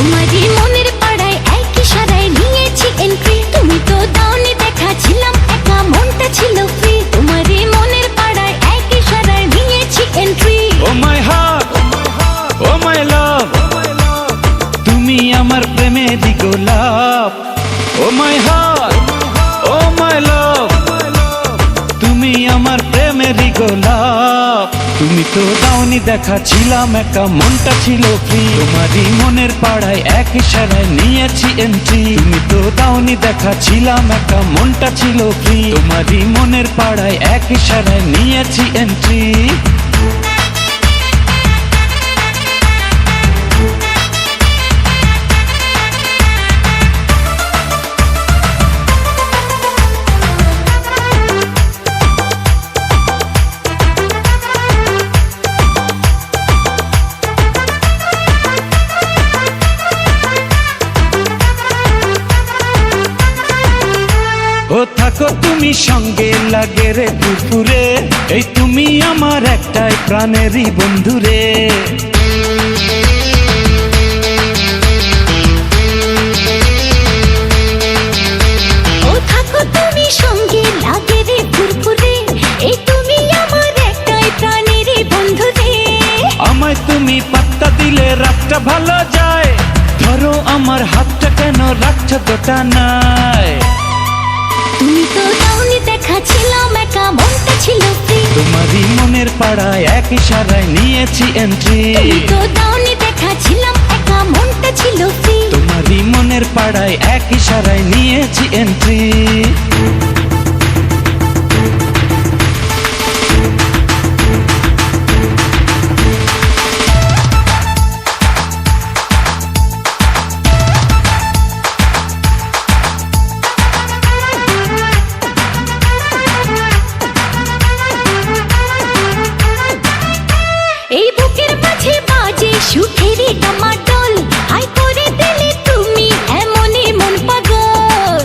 তোমারই মনের পাড়ায় এক ইশারায় নিয়েছি এন্ট্রি। তুমি তো দাওনি দেখা, ছিলাম একা, মনটা ছিল ফ্রি। তোমারই মনের পাড়ায় এক ইশারায় নিয়েছি এন্ট্রি। ও মাই হার্ট, ও মাই লাভ, তুমি আমার প্রেমেরই গোলাপ। ও মাই হার্ট, ও মাই লাভ, তুমি আমার প্রেমেরই গোলাপ। তুমি তো দাওনি দেখা, ছিলাম একা, মনটা ছিল ফ্রি। তোমারই মনের পাড়ায় এক ইশারায় নিয়েছি এন্ট্রি। তুমি তো দাওনি দেখা, ছিলাম একা, মনটা ছিল ফ্রি। তোমারই মনের পাড়ায় এক ইশারায় নিয়েছি এন্ট্রি। ও থাকো তুমি সঙ্গে, লাগে রে দুপুরে, এই তুমি আমার একটাই প্রাণেরই বন্ধুরে। ও থাকো তুমি সঙ্গে, লাগে রে ফুরফুরে, এই তুমি আমার একটাই প্রাণের বন্ধু রে। আমায় তুমি পাত্তা দিলে রাতটা ভালো যায়, ধরো আমার হাতটা কেন রাখছো গোটা নাই। তুমি তো দাওনি দেখা, ছিলাম একা, মনটা ছিল ফ্রি। তোমারই মনের পাড়ায় এক ইশারায় নিয়েছি এন্ট্রি। তুমি তো দাওনি দেখা, ছিলাম একা, মনটা ছিল ফ্রি। তোমারই মনের পাড়ায় এক ইশারায় নিয়েছি এন্ট্রি। এই বুকের মাঝে বাজে সুখেরই টমাটল, হাই করে দিলে তুমি এমনই মন পাগল।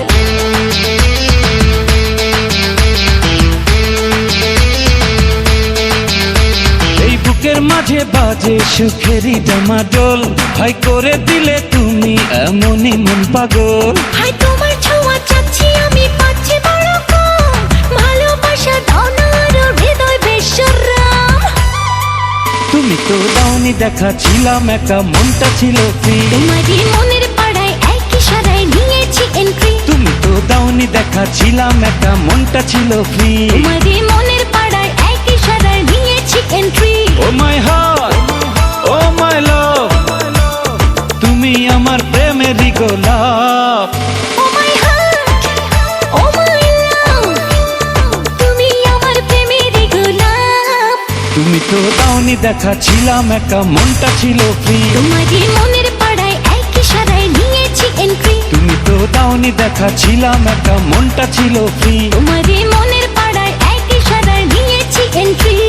এই বুকের মাঝে বাজে সুখেরই ডামাডোল, হাই করে দিলে তুমি এমনই মন পাগল। হাই তোমার ছোঁয়া চাচ্ছি আমি, পাচ্ছি বড় কম, ভালোবাসা দাও না আরো হৃদয় বেশরম। তুমি তো দাওনি দেখা, ছিলাম একা, মনটা ছিল ফ্রি। তোমারই মনের পাড়ায় এক ইশারায় নিয়েছি এন্ট্রি। তুমি তো দাওনি দেখা, ছিলাম একা, মনটা ছিল ফ্রি। তোমারই মনের পাড়ায় এক ইশারায় নিয়েছি এন্ট্রি। ও মাই হার্ট, ও মাই লাভ, তুমি আমার প্রেমেরই গোলাপ। ও মাই হার্ট, ও মাই লাভ, তুমি আমার প্রেমের গোলাপ। তুমি তো দাওনি দেখা, ছিলাম একা, মনটা ছিল ফ্রি। তোমারই মনের পাড়ায় এক ইশারায় নিয়েছি এন্ট্রি। তুমি তো দাওনি দেখা, ছিলাম একা, মনটা ছিল ফ্রি। তোমারই মনের পাড়ায় এক ইশারায় নিয়েছি এন্ট্রি।